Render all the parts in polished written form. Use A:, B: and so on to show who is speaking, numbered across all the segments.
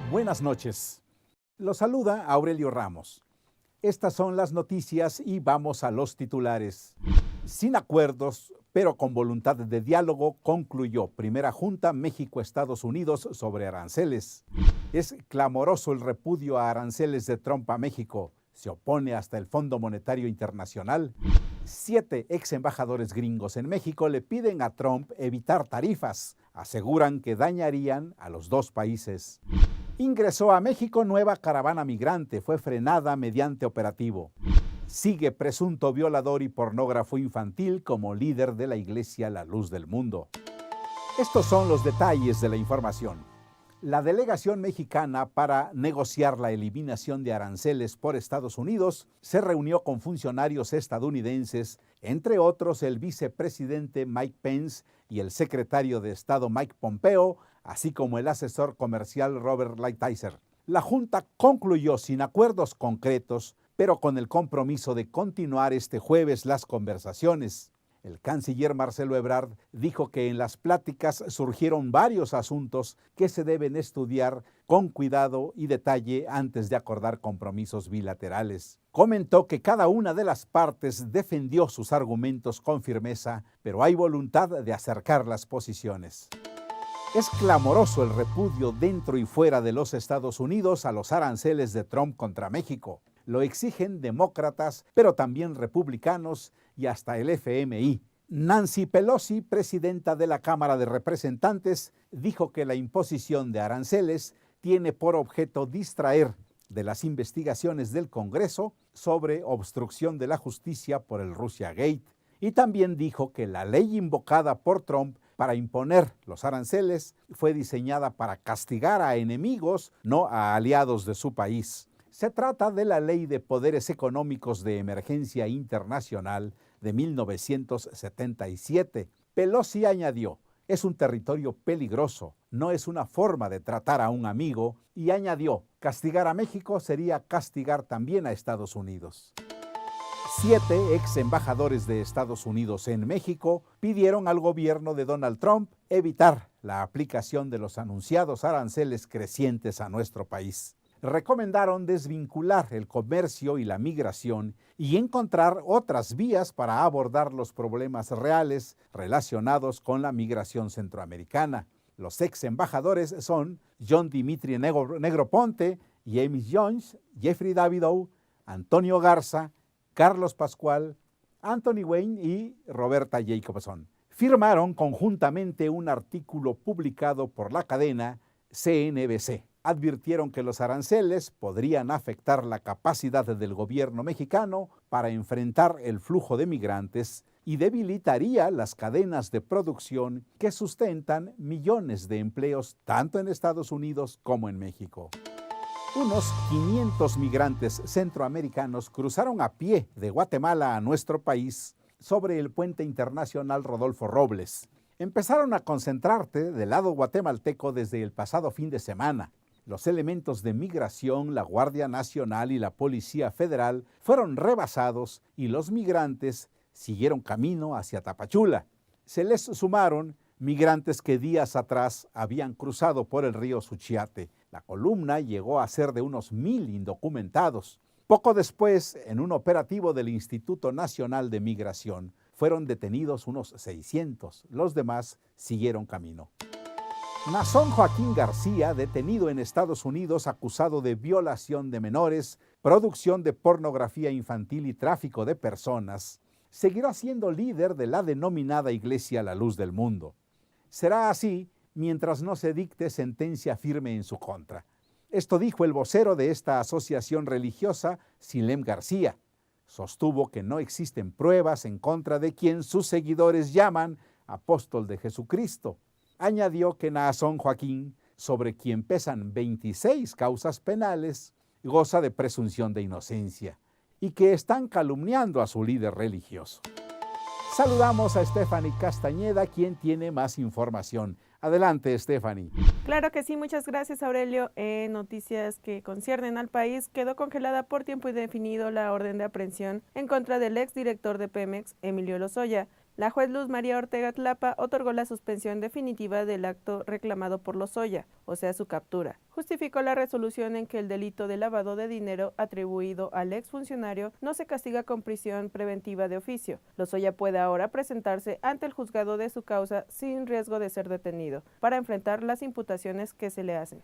A: Buenas noches. Los saluda Aurelio Ramos. Estas son las noticias y vamos a los titulares. Sin acuerdos, pero con voluntad de diálogo, concluyó primera junta México-Estados Unidos sobre aranceles. Es clamoroso el repudio a aranceles de Trump a México. Se opone hasta el Fondo Monetario Internacional. 7 ex embajadores gringos en México le piden a Trump evitar tarifas. Aseguran que dañarían a los dos países. Ingresó a México nueva caravana migrante, fue frenada mediante operativo. Sigue presunto violador y pornógrafo infantil como líder de la Iglesia La Luz del Mundo. Estos son los detalles de la información. La delegación mexicana para negociar la eliminación de aranceles por Estados Unidos se reunió con funcionarios estadounidenses, entre otros el vicepresidente Mike Pence y el secretario de Estado Mike Pompeo, así como el asesor comercial Robert Lighthizer. La Junta concluyó sin acuerdos concretos, pero con el compromiso de continuar este jueves las conversaciones. El canciller Marcelo Ebrard dijo que en las pláticas surgieron varios asuntos que se deben estudiar con cuidado y detalle antes de acordar compromisos bilaterales. Comentó que cada una de las partes defendió sus argumentos con firmeza, pero hay voluntad de acercar las posiciones. Es clamoroso el repudio dentro y fuera de los Estados Unidos a los aranceles de Trump contra México. Lo exigen demócratas, pero también republicanos y hasta el FMI. Nancy Pelosi, presidenta de la Cámara de Representantes, dijo que la imposición de aranceles tiene por objeto distraer de las investigaciones del Congreso sobre obstrucción de la justicia por el Russia Gate. Y también dijo que la ley invocada por Trump para imponer los aranceles fue diseñada para castigar a enemigos, no a aliados de su país. Se trata de la Ley de Poderes Económicos de Emergencia Internacional de 1977. Pelosi añadió, es un territorio peligroso, no es una forma de tratar a un amigo, y añadió, castigar a México sería castigar también a Estados Unidos. 7 ex embajadores de Estados Unidos en México pidieron al gobierno de Donald Trump evitar la aplicación de los anunciados aranceles crecientes a nuestro país. Recomendaron desvincular el comercio y la migración y encontrar otras vías para abordar los problemas reales relacionados con la migración centroamericana. Los ex embajadores son John Dimitri Negroponte, James Jones, Jeffrey Davidow, Antonio Garza, Carlos Pascual, Anthony Wayne y Roberta Jacobson. Firmaron conjuntamente un artículo publicado por la cadena CNBC. Advirtieron que los aranceles podrían afectar la capacidad del gobierno mexicano para enfrentar el flujo de migrantes y debilitaría las cadenas de producción que sustentan millones de empleos tanto en Estados Unidos como en México. Unos 500 migrantes centroamericanos cruzaron a pie de Guatemala a nuestro país sobre el puente internacional Rodolfo Robles. Empezaron a concentrarse del lado guatemalteco desde el pasado fin de semana. Los elementos de migración, la Guardia Nacional y la Policía Federal fueron rebasados y los migrantes siguieron camino hacia Tapachula. Se les sumaron migrantes que días atrás habían cruzado por el río Suchiate. La columna llegó a ser de unos 1,000 indocumentados. Poco después, en un operativo del Instituto Nacional de Migración, fueron detenidos unos 600. Los demás siguieron camino. Nason Joaquín García, detenido en Estados Unidos acusado de violación de menores, producción de pornografía infantil y tráfico de personas, seguirá siendo líder de la denominada Iglesia La Luz del Mundo. Será así mientras no se dicte sentencia firme en su contra. Esto dijo el vocero de esta asociación religiosa, Silem García. Sostuvo que no existen pruebas en contra de quien sus seguidores llaman apóstol de Jesucristo. Añadió que Naasón Joaquín, sobre quien pesan 26 causas penales, goza de presunción de inocencia y que están calumniando a su líder religioso. Saludamos a Stephanie Castañeda, quien tiene más información. Adelante, Stephanie.
B: Claro que sí, muchas gracias, Aurelio. Noticias que conciernen al país. Quedó congelada por tiempo indefinido la orden de aprehensión en contra del exdirector de Pemex, Emilio Lozoya, La juez Luz María Ortega Tlapa otorgó la suspensión definitiva del acto reclamado por Lozoya, o sea, su captura. Justificó la resolución en que el delito de lavado de dinero atribuido al exfuncionario no se castiga con prisión preventiva de oficio. Lozoya puede ahora presentarse ante el juzgado de su causa sin riesgo de ser detenido, para enfrentar las imputaciones que se le hacen.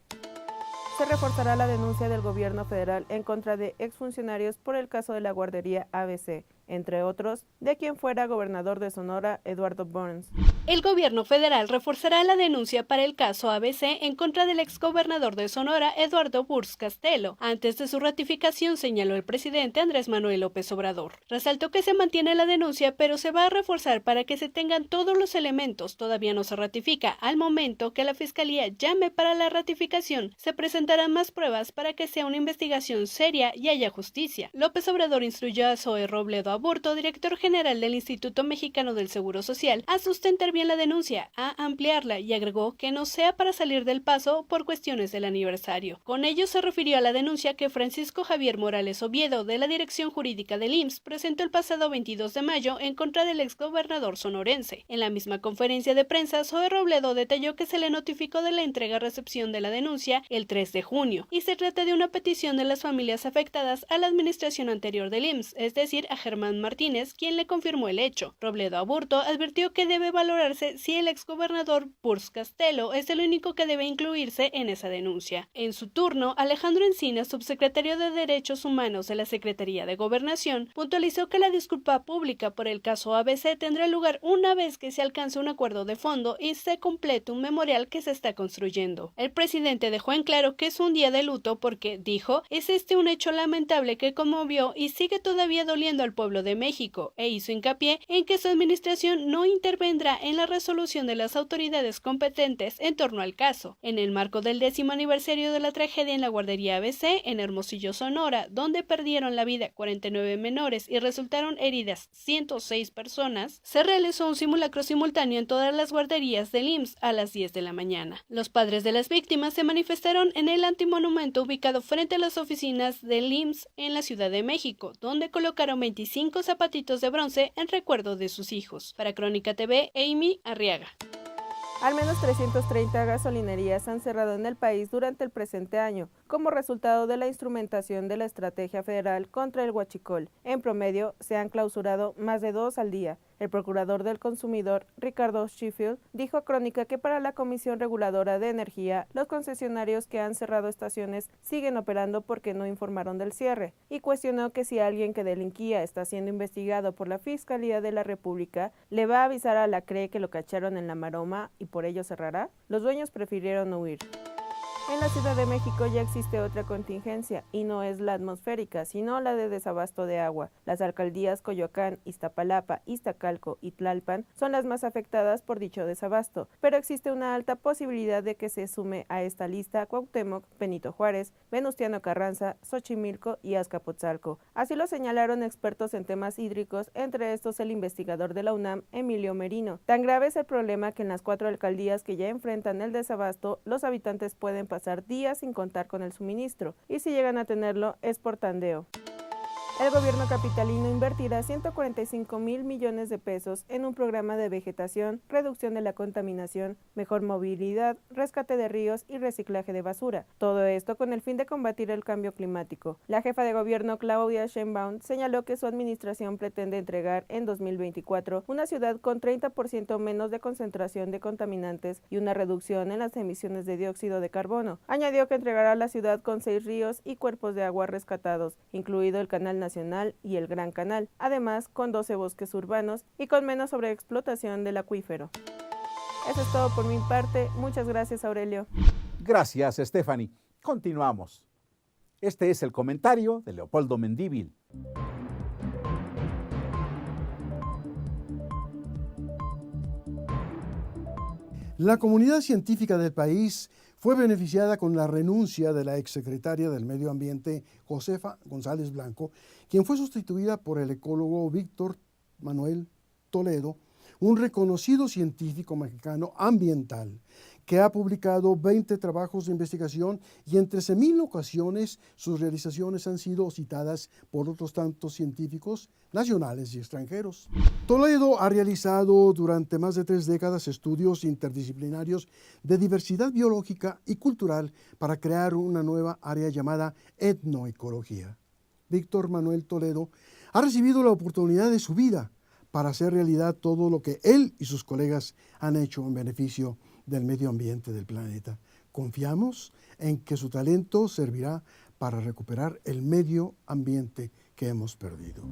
B: Se reforzará la denuncia del gobierno federal en contra de exfuncionarios por el caso de la guardería ABC, entre otros, de quien fuera gobernador de Sonora, Eduardo Burns.
C: El gobierno federal reforzará la denuncia para el caso ABC en contra del exgobernador de Sonora, Eduardo Burns Castelo. Antes de su ratificación, señaló el presidente Andrés Manuel López Obrador. Resaltó que se mantiene la denuncia, pero se va a reforzar para que se tengan todos los elementos. Todavía no se ratifica. Al momento que la Fiscalía llame para la ratificación, se presentarán más pruebas para que sea una investigación seria y haya justicia. López Obrador instruyó a Zoe Robledo Aburto, director general del Instituto Mexicano del Seguro Social, a sustentar bien la denuncia, a ampliarla, y agregó que no sea para salir del paso por cuestiones del aniversario. Con ello se refirió a la denuncia que Francisco Javier Morales Oviedo, de la Dirección Jurídica del IMSS, presentó el pasado 22 de mayo en contra del exgobernador sonorense. En la misma conferencia de prensa, Zoe Robledo detalló que se le notificó de la entrega-recepción de la denuncia el 3 de junio, y se trata de una petición de las familias afectadas a la administración anterior del IMSS, es decir, a Germán Martínez, quien le confirmó el hecho. Robledo Aburto advirtió que debe valorarse si el exgobernador Burns Castelo es el único que debe incluirse en esa denuncia. En su turno, Alejandro Encinas, subsecretario de Derechos Humanos de la Secretaría de Gobernación, puntualizó que la disculpa pública por el caso ABC tendrá lugar una vez que se alcance un acuerdo de fondo y se complete un memorial que se está construyendo. El presidente dejó en claro que es un día de luto porque, dijo, es un hecho lamentable que conmovió y sigue todavía doliendo al pueblo de México, e hizo hincapié en que su administración no intervendrá en la resolución de las autoridades competentes en torno al caso. En el marco del 10º aniversario de la tragedia en la guardería ABC en Hermosillo, Sonora, donde perdieron la vida 49 menores y resultaron heridas 106 personas, se realizó un simulacro simultáneo en todas las guarderías del IMSS a las 10 de la mañana. Los padres de las víctimas se manifestaron en el antimonumento ubicado frente a las oficinas del IMSS en la Ciudad de México, donde colocaron 25 zapatitos de bronce en recuerdo de sus hijos. Para Crónica TV, Amy Arriaga.
B: Al menos 330 gasolinerías han cerrado en el país durante el presente año, como resultado de la instrumentación de la estrategia federal contra el huachicol. En promedio, se han clausurado más de 2 al día. El procurador del consumidor, Ricardo Sheffield, dijo a Crónica que para la Comisión Reguladora de Energía, los concesionarios que han cerrado estaciones siguen operando porque no informaron del cierre, y cuestionó que si alguien que delinquía está siendo investigado por la Fiscalía de la República, ¿le va a avisar a la CRE que lo cacharon en la maroma y por ello cerrará? Los dueños prefirieron huir. En la Ciudad de México ya existe otra contingencia, y no es la atmosférica, sino la de desabasto de agua. Las alcaldías Coyoacán, Iztapalapa, Iztacalco y Tlalpan son las más afectadas por dicho desabasto, pero existe una alta posibilidad de que se sume a esta lista Cuauhtémoc, Benito Juárez, Venustiano Carranza, Xochimilco y Azcapotzalco. Así lo señalaron expertos en temas hídricos, entre estos el investigador de la UNAM, Emilio Merino. Tan grave es el problema que en las 4 alcaldías que ya enfrentan el desabasto, los habitantes pueden pasar días sin contar con el suministro, y si llegan a tenerlo es por tandeo. El gobierno capitalino invertirá 145,000 millones de pesos en un programa de vegetación, reducción de la contaminación, mejor movilidad, rescate de ríos y reciclaje de basura. Todo esto con el fin de combatir el cambio climático. La jefa de gobierno Claudia Sheinbaum señaló que su administración pretende entregar en 2024 una ciudad con 30% menos de concentración de contaminantes y una reducción en las emisiones de dióxido de carbono. Añadió que entregará la ciudad con 6 ríos y cuerpos de agua rescatados, incluido el Canal Nacional y el Gran Canal, además con 12 bosques urbanos y con menos sobreexplotación del acuífero. Eso es todo por mi parte. Muchas gracias, Aurelio.
A: Gracias, Stephanie. Continuamos. Este es el comentario de Leopoldo Mendívil.
D: La comunidad científica del país fue beneficiada con la renuncia de la exsecretaria del Medio Ambiente, Josefa González Blanco, quien fue sustituida por el ecólogo Víctor Manuel Toledo, un reconocido científico mexicano ambiental, que ha publicado 20 trabajos de investigación y en 13,000 ocasiones sus realizaciones han sido citadas por otros tantos científicos nacionales y extranjeros. Toledo ha realizado durante más de 3 décadas estudios interdisciplinarios de diversidad biológica y cultural para crear una nueva área llamada etnoecología. Víctor Manuel Toledo ha recibido la oportunidad de su vida para hacer realidad todo lo que él y sus colegas han hecho en beneficio del medio ambiente del planeta. Confiamos en que su talento servirá para recuperar el medio ambiente que hemos perdido.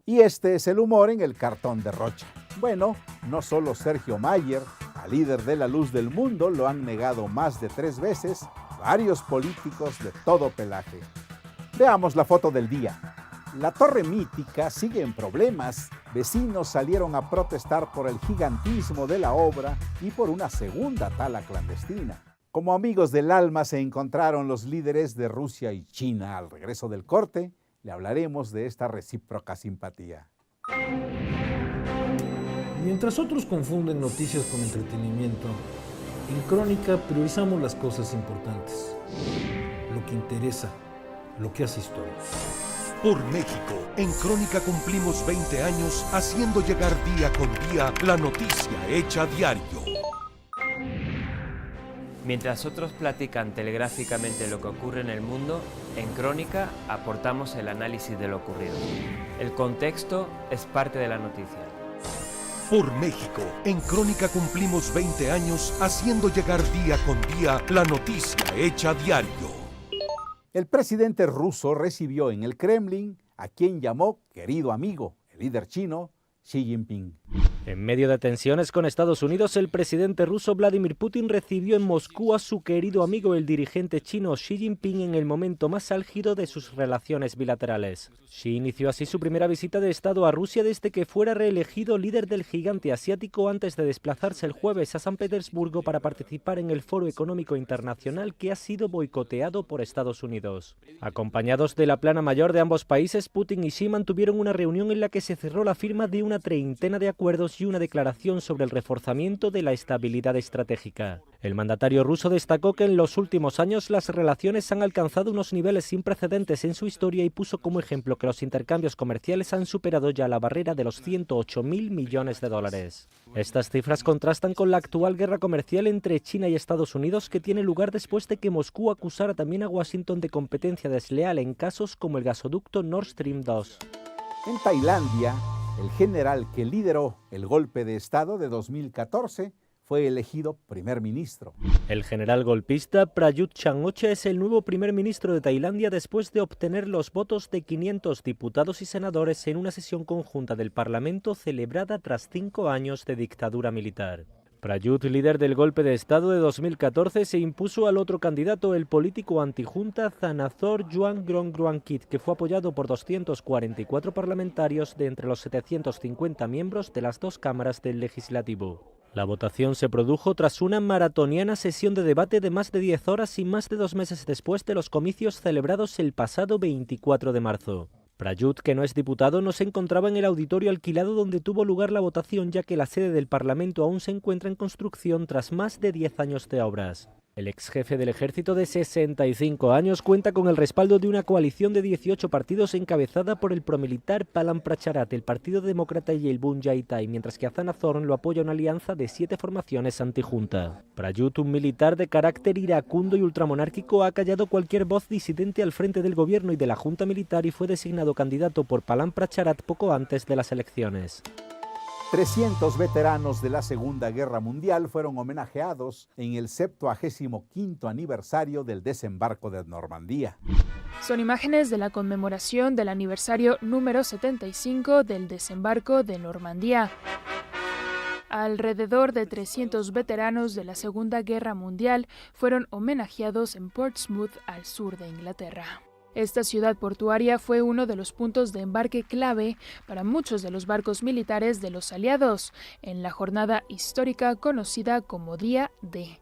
A: Y este es el humor en el cartón de Rocha. Bueno, no solo Sergio Mayer, al líder de la luz del mundo, lo han negado más de 3 veces varios políticos de todo pelaje. Veamos la foto del día. La torre mítica sigue en problemas. Vecinos salieron a protestar por el gigantismo de la obra y por una segunda tala clandestina. Como amigos del alma se encontraron los líderes de Rusia y China. Al regreso del corte, le hablaremos de esta recíproca simpatía.
E: Mientras otros confunden noticias con entretenimiento, en Crónica priorizamos las cosas importantes, lo que interesa, lo que hace historia.
F: Por México, en Crónica cumplimos 20 años haciendo llegar día con día la noticia hecha diario.
G: Mientras otros platican telegráficamente lo que ocurre en el mundo, en Crónica aportamos el análisis de lo ocurrido. El contexto es parte de la noticia.
F: Por México, en Crónica cumplimos 20 años haciendo llegar día con día la noticia hecha diario.
A: El presidente ruso recibió en el Kremlin a quien llamó querido amigo, el líder chino Xi Jinping.
H: En medio de tensiones con Estados Unidos, el presidente ruso Vladimir Putin recibió en Moscú a su querido amigo el dirigente chino Xi Jinping en el momento más álgido de sus relaciones bilaterales. Xi inició así su primera visita de Estado a Rusia desde que fuera reelegido líder del gigante asiático antes de desplazarse el jueves a San Petersburgo para participar en el Foro Económico Internacional que ha sido boicoteado por Estados Unidos. Acompañados de la plana mayor de ambos países, Putin y Xi mantuvieron una reunión en la que se cerró la firma de una treintena de acuerdos y una declaración sobre el reforzamiento de la estabilidad estratégica. El mandatario ruso destacó que en los últimos años las relaciones han alcanzado unos niveles sin precedentes en su historia y puso como ejemplo que los intercambios comerciales han superado ya la barrera de los 108.000 millones de dólares. Estas cifras contrastan con la actual guerra comercial entre China y Estados Unidos que tiene lugar después de que Moscú acusara también a Washington de competencia desleal en casos como el gasoducto Nord Stream 2.
A: En Tailandia, el general que lideró el golpe de Estado de 2014 fue elegido primer ministro.
H: El general golpista Prayut Chan-o-cha es el nuevo primer ministro de Tailandia después de obtener los votos de 500 diputados y senadores en una sesión conjunta del Parlamento celebrada tras 5 años de dictadura militar. Prayut, líder del golpe de Estado de 2014, se impuso al otro candidato, el político antijunta Thanathor Juangroongruangkit, que fue apoyado por 244 parlamentarios de entre los 750 miembros de las 2 cámaras del Legislativo. La votación se produjo tras una maratoniana sesión de debate de más de 10 horas y más de 2 meses después de los comicios celebrados el pasado 24 de marzo. Prayut, que no es diputado, no se encontraba en el auditorio alquilado donde tuvo lugar la votación, ya que la sede del Parlamento aún se encuentra en construcción tras más de 10 años de obras. El ex jefe del ejército de 65 años cuenta con el respaldo de una coalición de 18 partidos encabezada por el promilitar Palam Pracharat, el Partido Demócrata y el Bun Jaitai, mientras que a Thanathorn lo apoya una alianza de 7 formaciones antijunta. Prayut, un militar de carácter iracundo y ultramonárquico, ha callado cualquier voz disidente al frente del gobierno y de la junta militar y fue designado candidato por Palam Pracharat poco antes de las elecciones.
A: 300 veteranos de la Segunda Guerra Mundial fueron homenajeados en el 75º aniversario del desembarco de Normandía.
I: Son imágenes de la conmemoración del aniversario número 75 del desembarco de Normandía. Alrededor de 300 veteranos de la Segunda Guerra Mundial fueron homenajeados en Portsmouth, al sur de Inglaterra. Esta ciudad portuaria fue uno de los puntos de embarque clave para muchos de los barcos militares de los aliados en la jornada histórica conocida como Día D.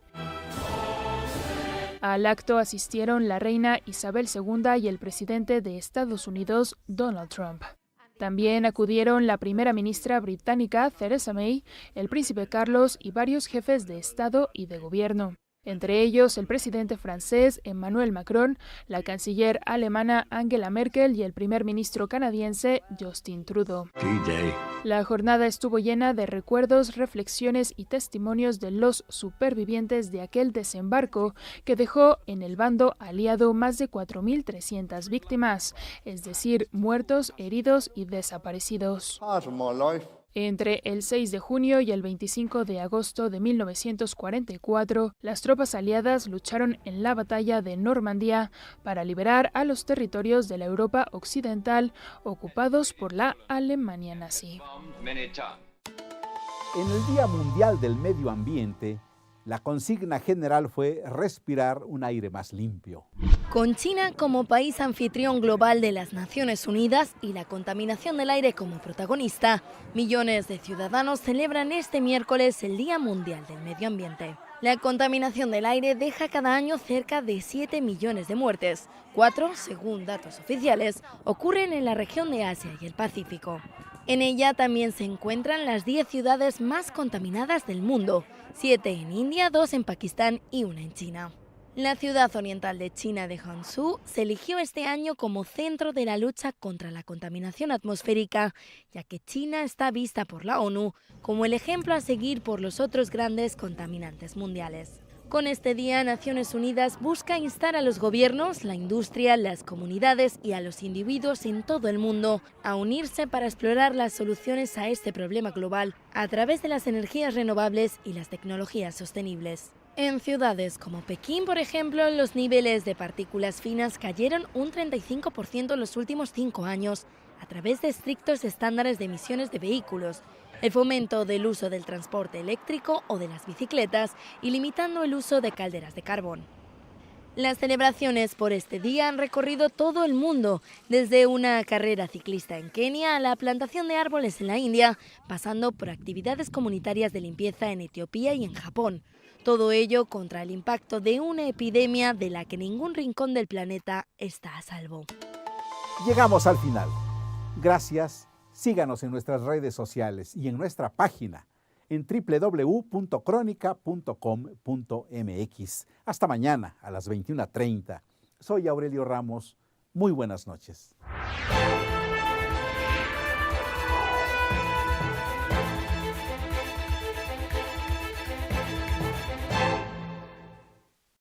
I: Al acto asistieron la reina Isabel II y el presidente de Estados Unidos, Donald Trump. También acudieron la primera ministra británica Theresa May, el príncipe Carlos y varios jefes de Estado y de gobierno. Entre ellos el presidente francés Emmanuel Macron, la canciller alemana Angela Merkel y el primer ministro canadiense Justin Trudeau. La jornada estuvo llena de recuerdos, reflexiones y testimonios de los supervivientes de aquel desembarco que dejó en el bando aliado más de 4.300 víctimas, es decir, muertos, heridos y desaparecidos. Entre el 6 de junio y el 25 de agosto de 1944, las tropas aliadas lucharon en la batalla de Normandía para liberar a los territorios de la Europa occidental ocupados por la Alemania nazi.
A: En el Día Mundial del Medio Ambiente, la consigna general fue respirar un aire más limpio.
J: Con China como país anfitrión global de las Naciones Unidas y la contaminación del aire como protagonista, millones de ciudadanos celebran este miércoles el Día Mundial del Medio Ambiente. La contaminación del aire deja cada año cerca de 7 millones de muertes. 4, según datos oficiales, ocurren en la región de Asia y el Pacífico. En ella también se encuentran las 10 ciudades más contaminadas del mundo, 7 en India, 2 en Pakistán y 1 en China. La ciudad oriental de China de Hangzhou se eligió este año como centro de la lucha contra la contaminación atmosférica, ya que China está vista por la ONU como el ejemplo a seguir por los otros grandes contaminantes mundiales. Con este día, Naciones Unidas busca instar a los gobiernos, la industria, las comunidades y a los individuos en todo el mundo a unirse para explorar las soluciones a este problema global a través de las energías renovables y las tecnologías sostenibles. En ciudades como Pekín, por ejemplo, los niveles de partículas finas cayeron un 35% en los últimos 5 años a través de estrictos estándares de emisiones de vehículos, el fomento del uso del transporte eléctrico o de las bicicletas y limitando el uso de calderas de carbón. Las celebraciones por este día han recorrido todo el mundo, desde una carrera ciclista en Kenia a la plantación de árboles en la India, pasando por actividades comunitarias de limpieza en Etiopía y en Japón. Todo ello contra el impacto de una epidemia de la que ningún rincón del planeta está a salvo.
A: Llegamos al final. Gracias. Síganos en nuestras redes sociales y en nuestra página en www.cronica.com.mx. Hasta mañana a las 21:30. Soy Aurelio Ramos. Muy buenas noches.